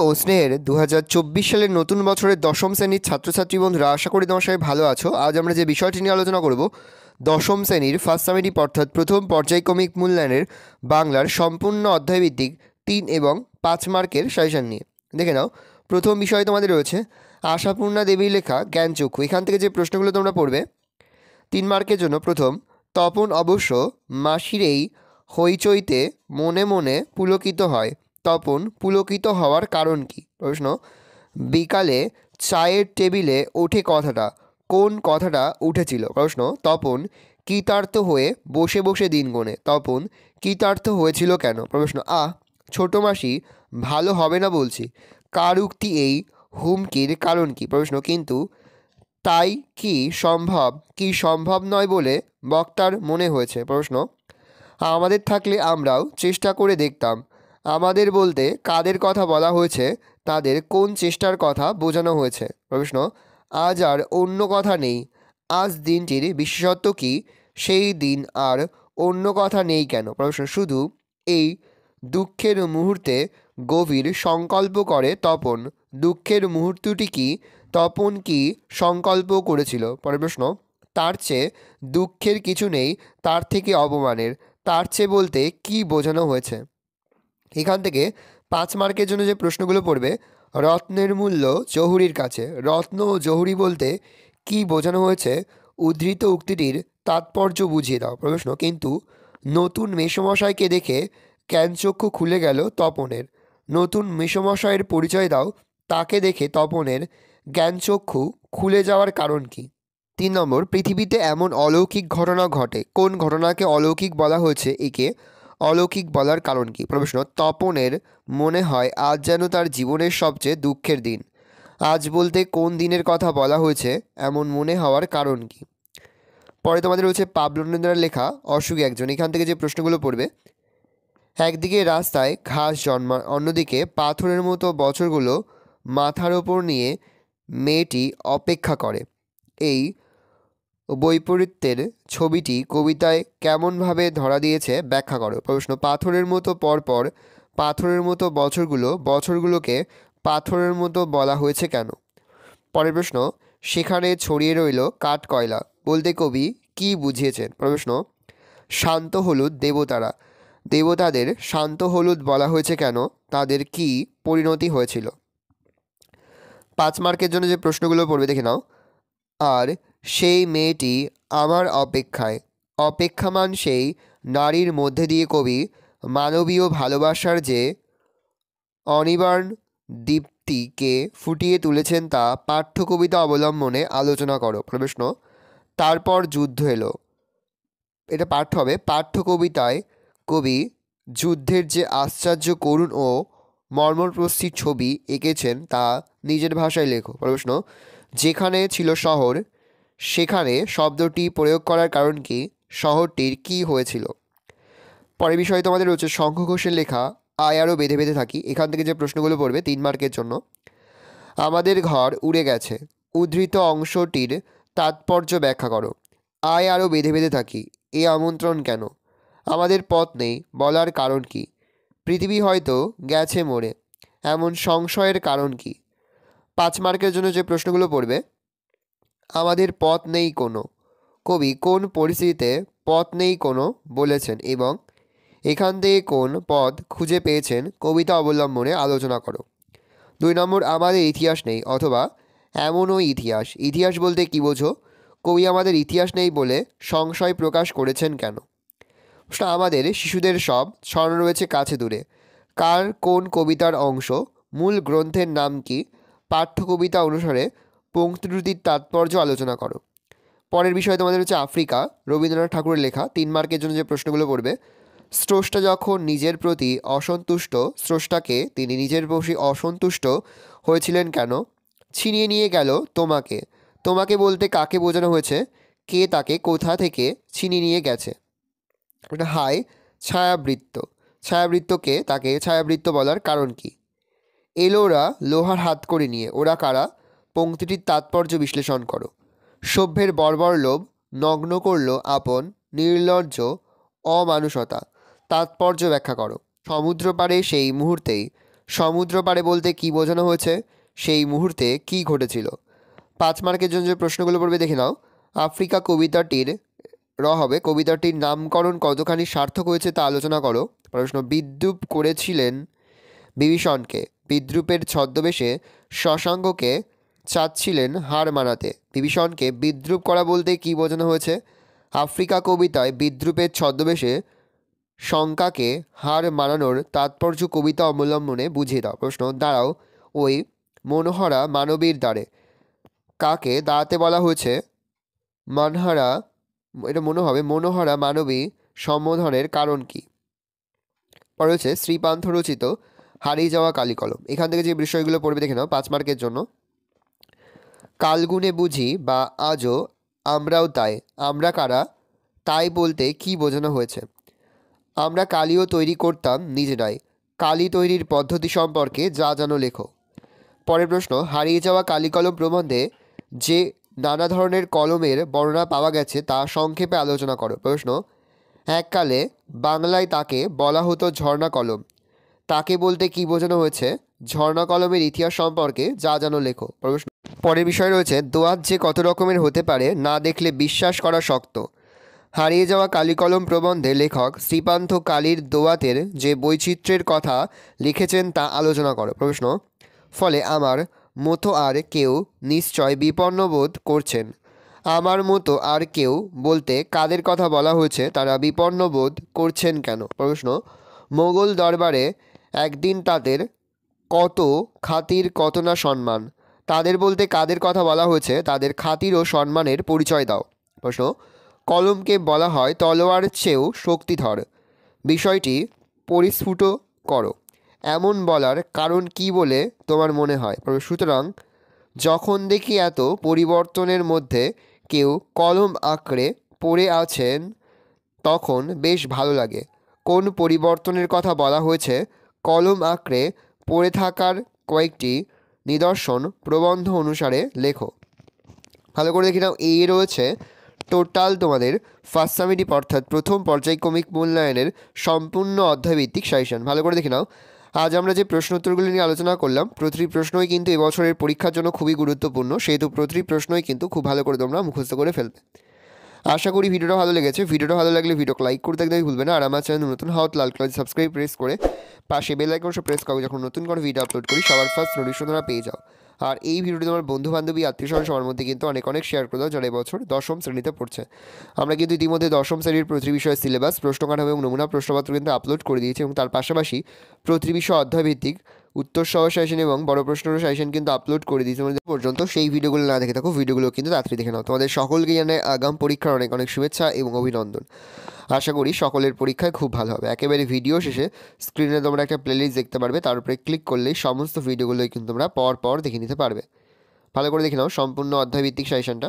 ও স্নেহের 2024 সালের নতুন বছরের দশম শ্রেণীর ছাত্রছাত্রী বন্ধুরা, আশা করি তোমার সবাই ভালো আছো। আজ আমরা যে বিষয়টি নিয়ে আলোচনা করব, দশম শ্রেণীর ফার্স্ট সামেটিভ অর্থাৎ প্রথম পর্যায়ক্রমিক মূল্যায়নের বাংলার সম্পূর্ণ অধ্যায়ভিত্তিক 3 এবং 5 মার্কের সাজেশন নিয়ে। দেখে নাও, প্রথম বিষয় তোমাদের রয়েছে আশাপূর্ণা দেবীর লেখা জ্ঞানচক্ষু। এখান থেকে যে প্রশ্নগুলো তোমরা পড়বে 3 মার্কের জন্য, প্রথম, তপন অবশ্য মাসির এই হইচইতে মনে মনে পুলকিত হয়। তপন পুলকিত হওয়ার কারণ কি? প্রশ্ন, বিকালে চায়ের টেবিলে ওঠে কথাটা, কোন কথাটা উঠেছিল? প্রশ্ন, তপন কৃতার্থ হয়ে বসে বসে দিন গোনে। তপন কৃতার্থ হয়েছিল কেন? প্রশ্ন, ছোট মাসি ভালো হবে না বলছি, কার উক্তি এই হুমকির কারণ কি? প্রশ্ন, কিন্তু তাই কি সম্ভব নয় বলে বক্তার মনে হয়েছে? প্রশ্ন, আমাদের থাকলে আমরাও চেষ্টা করে দেখতাম। আমাদের বলতে কাদের কথা বলা হয়েছে, তাদের কোন চেষ্টার কথা বোঝানো হয়েছে? প্রশ্ন, আজ আর অন্য কথা নেই, আজ দিনটির বিশেষত্ব কি, সেই দিন আর অন্য কথা নেই কেন? প্রশ্ন, শুধু এই দুঃখের মুহূর্তে গভীর সংকল্প করে তপন। দুঃখের মুহূর্তটি কি, তপন কি সংকল্প করেছিল? পরের প্রশ্ন, তার চেয়ে দুঃখের কিছু নেই, তার থেকে অপমানের। তার চেয়ে বলতে কি বোঝানো হয়েছে? এখান থেকে 5 মার্কের জন্য যে প্রশ্নগুলো পড়বে, রত্নের মূল্য জহুরির কাছে। রত্ন ও জহুরি বলতে কি বোঝানো হয়েছে, উদ্ধৃত উক্তিটির তাৎপর্য বুঝিয়ে দাও। প্রশ্ন, কিন্তু নতুন মেসমশাইকে দেখে জ্ঞানচক্ষু খুলে গেল তপনের। নতুন মেসমশাইয়ের পরিচয় দাও, তাকে দেখে তপনের জ্ঞানচক্ষু খুলে যাওয়ার কারণ কি? 3 নম্বর, পৃথিবীতে এমন অলৌকিক ঘটনা ঘটে, কোন ঘটনাকে অলৌকিক বলা হয়েছে, একে অলৌকিক বলার কারণ কি? প্রশ্ন, তপনের মনে হয় আজ যেন তার জীবনের সবচেয়ে দুঃখের দিন। আজ বলতে কোন দিনের কথা বলা হয়েছে, এমন মনে হওয়ার কারণ কি? পরে তোমাদের রয়েছে পাবলো নেরুদার লেখা অসুখী একজন। এখান থেকে যে প্রশ্নগুলো পড়বে, একদিকে রাস্তায় ঘাস জন্মায়, অন্যদিকে পাথরের মতো বছরগুলো মাথার ওপর নিয়ে মেয়েটি অপেক্ষা করে। এই বৈপরীত্যের ছবিটি কবিতায় কেমনভাবে ধরা দিয়েছে ব্যাখ্যা করো। প্রশ্ন, পাথরের মতো পরপর পাথরের মতো বছরগুলোকে পাথরের মতো বলা হয়েছে কেন? পরের প্রশ্ন, সেখানে ছড়িয়ে রইল কাঠ কয়লা বলতে কবি কি বুঝিয়েছেন? প্রশ্ন, শান্ত হলুদ দেবতাদের শান্ত হলুদ বলা হয়েছে কেন? তাদের কি পরিণতি হয়েছিল? 5 মার্কের জন্য যে প্রশ্নগুলো পড়বে দেখে নাও। আর সেই মেয়েটি আমার অপেক্ষায়, অপেক্ষামান সেই নারীর মধ্যে দিয়ে কবি মানবীয় ভালোবাসার যে অনিবার্ণ দীপ্তিকে ফুটিয়ে তুলেছেন তা পাঠ্য কবিতা অবলম্বনে আলোচনা করো। প্রশ্ন, তারপর যুদ্ধ এলো। এটা পাঠ্য হবে। পাঠ্য কবিতায় কবি যুদ্ধের যে আশ্চর্য করুণ ও মর্মস্পর্শী ছবি এঁকেছেন তা নিজের ভাষায় লেখো। প্রশ্ন, যেখানে ছিল শহর, সেখানে শব্দটি প্রয়োগ করার কারণ কি? শহরটির কি হয়েছিল? পরের বিষয়ে তোমাদের রয়েছে শঙ্খ ঘোষের লেখা আয় আরও বেঁধে বেঁধে থাকি। এখান থেকে যে প্রশ্নগুলো পড়বে 3 মার্কের জন্য, আমাদের ঘর উড়ে গেছে, উদ্ধৃত অংশটির তাৎপর্য ব্যাখ্যা করো। আয় আরও বেঁধে বেঁধে থাকি, এ আমন্ত্রণ কেন? আমাদের পথ নেই বলার কারণ কি? পৃথিবী হয়তো গেছে মরে, এমন সংশয়ের কারণ কি? 5 মার্কের জন্য যে প্রশ্নগুলো পড়বে, আমাদের পথ নেই কোনো, কবি কোন পরিস্থিতিতে পথ নেই কোনো বলেছেন এবং এখান থেকে কোন পদ খুঁজে পেয়েছেন কবিতা অবলম্বনে আলোচনা করো। 2 নম্বর, আমাদের ইতিহাস নেই অথবা এমনও ইতিহাস। ইতিহাস বলতে কি বোঝো? কবি আমাদের ইতিহাস নেই বলে সংশয় প্রকাশ করেছেন কেন? আমাদের শিশুদের সব স্মরণ রয়েছে কাছে দূরে, কার কোন কবিতার অংশ? মূল গ্রন্থের নাম কি? পাঠ্য কবিতা অনুসারে পংক্তি দুটির তাৎপর্য আলোচনা করো। পরের বিষয় তোমাদের হচ্ছে আফ্রিকা, রবীন্দ্রনাথ ঠাকুরের লেখা। 3 মার্কের জন্য যে প্রশ্নগুলো পড়বে, স্রষ্টা যখন নিজের প্রতি অসন্তুষ্ট, স্রষ্টাকে তিনি নিজের প্রতি অসন্তুষ্ট হয়েছিলেন কেন? ছিনিয়ে নিয়ে গেল তোমাকে। তোমাকে বলতে কাকে বোঝানো হয়েছে? কে তাকে কোথা থেকে ছিনিয়ে নিয়ে গেছে? এটা হায় ছায়াবৃত্ত। ছায়াবৃত্তকে তাকে ছায়াবৃত্ত বলার কারণ কি? এলো ওরা লোহার হাত করে নিয়ে, ওরা কারা? পংক্তিটির তাৎপর্য বিশ্লেষণ করো। সভ্যের বর্বর লোভ নগ্ন করল আপন নির্লজ্জ অমানুষতা, তাৎপর্য ব্যাখ্যা করো। সমুদ্র পাড়ে সেই মুহূর্তেই সমুদ্র পাড়ে বলতে কী বোঝানো হয়েছে? সেই মুহূর্তে কী ঘটেছিল? 5 মার্কের জন্য যে প্রশ্নগুলো পড়বে দেখে নাও। আফ্রিকা কবিতাটির হবে কবিতাটির নামকরণ কতখানি সার্থক হয়েছে তা আলোচনা করো। প্রশ্ন, বিদ্রূপ করেছিলেন বিভীষণকে। বিদ্রূপের ছদ্মবেশে শশাঙ্ককে চাচ্ছিলেন হার মানাতে। বিভীষণকে বিদ্রূপ করা বলতে কী বোঝানো হয়েছে? আফ্রিকা কবিতায় বিদ্রূপের ছদ্মবেশে শঙ্কাকে হার মানানোর তাৎপর্য কবিতা অবলম্বনে বুঝিয়ে দাও। প্রশ্ন, দাঁড়াও ওই মনোহরা মানবীর দ্বারে। কাকে দাঁড়াতে বলা হয়েছে? মানহারা, এটা মনে হবে মনোহরা মানবী সম্বোধনের কারণ কি? পরে হচ্ছে শ্রীপান্থ রচিত হারিয়ে যাওয়া কালিকলম। এখান থেকে যে বিষয়গুলো পড়বে দেখে নাও 5 মার্কের জন্য। কালগুনে বুঝি বা আজও আমরাও তাই। আমরা কারা? তাই বলতে কি বোঝানো হয়েছে? আমরা কালিও তৈরি করতাম নিজেরাই। কালি তৈরির পদ্ধতি সম্পর্কে যা জানো লেখো। পরের প্রশ্ন, হারিয়ে যাওয়া কালিকলম প্রবন্ধে যে নানা ধরনের কলমের বর্ণনা পাওয়া গেছে তা সংক্ষেপে আলোচনা করো। প্রশ্ন, এককালে বাংলায় তাকে বলা হতো ঝর্ণা কলম। তাকে বলতে কি বোঝানো হয়েছে? ঝর্ণা কলমের ইতিহাস সম্পর্কে যা জানো লেখো। প্রশ্ন, পরের বিষয় রয়েছে দোয়াত যে কত রকমের হতে পারে না দেখলে বিশ্বাস করা শক্ত। হারিয়ে যাওয়া কালিকলম প্রবন্ধে লেখক শ্রীপান্থ কালীর দোয়াতের যে বৈচিত্র্যের কথা লিখেছেন তা আলোচনা করো। প্রশ্ন, ফলে আমার মতো আর কেউ নিশ্চয় বিপন্ন বোধ করছেন। আমার মতো আর কেউ বলতে কাদের কথা বলা হয়েছে, তারা বিপন্ন বোধ করছেন কেন? প্রশ্ন, মোগল দরবারে একদিন তাদের কত খাতির কত না সম্মান। তাদের বলতে কাদের কথা বলা হয়েছে, তাদের খাতির ও সম্মানের পরিচয় দাও। প্রশ্ন, কলমকে বলা হয় তলোয়ার চেয়েও শক্তিধর। বিষয়টি পরিস্ফুট করো। এমন বলার কারণ কি বলে তোমার মনে হয়? সুতরাং যখন দেখি এত পরিবর্তনের মধ্যে কেউ কলম আঁকড়ে পড়ে আছেন তখন বেশ ভালো লাগে। কোন পরিবর্তনের কথা বলা হয়েছে? কলম আঁকড়ে পড়ে থাকার কয়েকটি নিদর্শন প্রবন্ধ অনুসারে লেখো। ভালো করে দেখি নাও। এই রয়েছে টোটাল তোমাদের ফার্স্ট সামেটিভ অর্থাৎ প্রথম পর্যায়ক্রমিক মূল্যায়নের সম্পূর্ণ অধ্যায়ভিত্তিক সাজেশন। ভালো করে দেখে নাও। আজ আমরা যে প্রশ্ন উত্তরগুলি নিয়ে আলোচনা করলাম, প্রতিটি প্রশ্নই কিন্তু এবছরের পরীক্ষার জন্য খুবই গুরুত্বপূর্ণ, সেহেতু প্রতিটি প্রশ্নই কিন্তু খুব ভালো করে তোমরা মুখস্থ করে ফেলবে। আশা করি ভিডিওটা ভালো লেগেছে। ভিডিওটা ভালো লাগলে ভিডিওকে লাইক করতে একদমই ভুলবে না। আর আমার চ্যানেল নতুন হওয়া লাল কালার সাবস্ক্রাইব প্রেস করে পাশে বেল আইকন প্রেস করো, যখন নতুন কোনো ভিডিও আপলোড করি সবার ফার্স্ট নোটিফিকেশন তোমরা পেয়ে যাও। আর এই ভিডিওটি তোমার বন্ধু বান্ধবী আত্মীয় স্বজন সবার মধ্যে কিন্তু অনেক অনেক শেয়ার করে দাও যারা এবছর দশম শ্রেণীতে পড়ছে। আমরা কিন্তু ইতিমধ্যে দশম শ্রেণীর প্রতি বিষয়ের সিলেবাস, প্রশ্ন কাঠামো এবং নমুনা প্রশ্নপত্র কিন্তু আপলোড করে দিয়েছি, এবং তার পাশাপাশি প্রতি বিষয় অধ্যায়ভিত্তিক উত্তর সহ সাজেশন এবং বড় প্রশ্নের সাজেশন কিন্তু আপলোড করে দিয়েছি পর্যন্ত। সেই ভিডিওগুলো না দেখে থাকো, ভিডিওগুলো কিন্তু তাড়াতাড়ি দেখে নাও। তোমাদের সকলকে জানাই আগাম পরীক্ষার অনেক অনেক শুভেচ্ছা এবং অভিনন্দন। আশা করি সকলের পরীক্ষায় খুব ভালো হবে। একেবারে ভিডিও শেষে স্ক্রিনে তোমরা একটা প্লেলিস্ট দেখতে পারবে, তার উপরে ক্লিক করলেই সমস্ত ভিডিওগুলোই কিন্তু তোমরা পর পর দেখে নিতে পারবে। ভালো করে দেখে নাও সম্পূর্ণ অধ্যায়ভিত্তিক সাজেশনটা।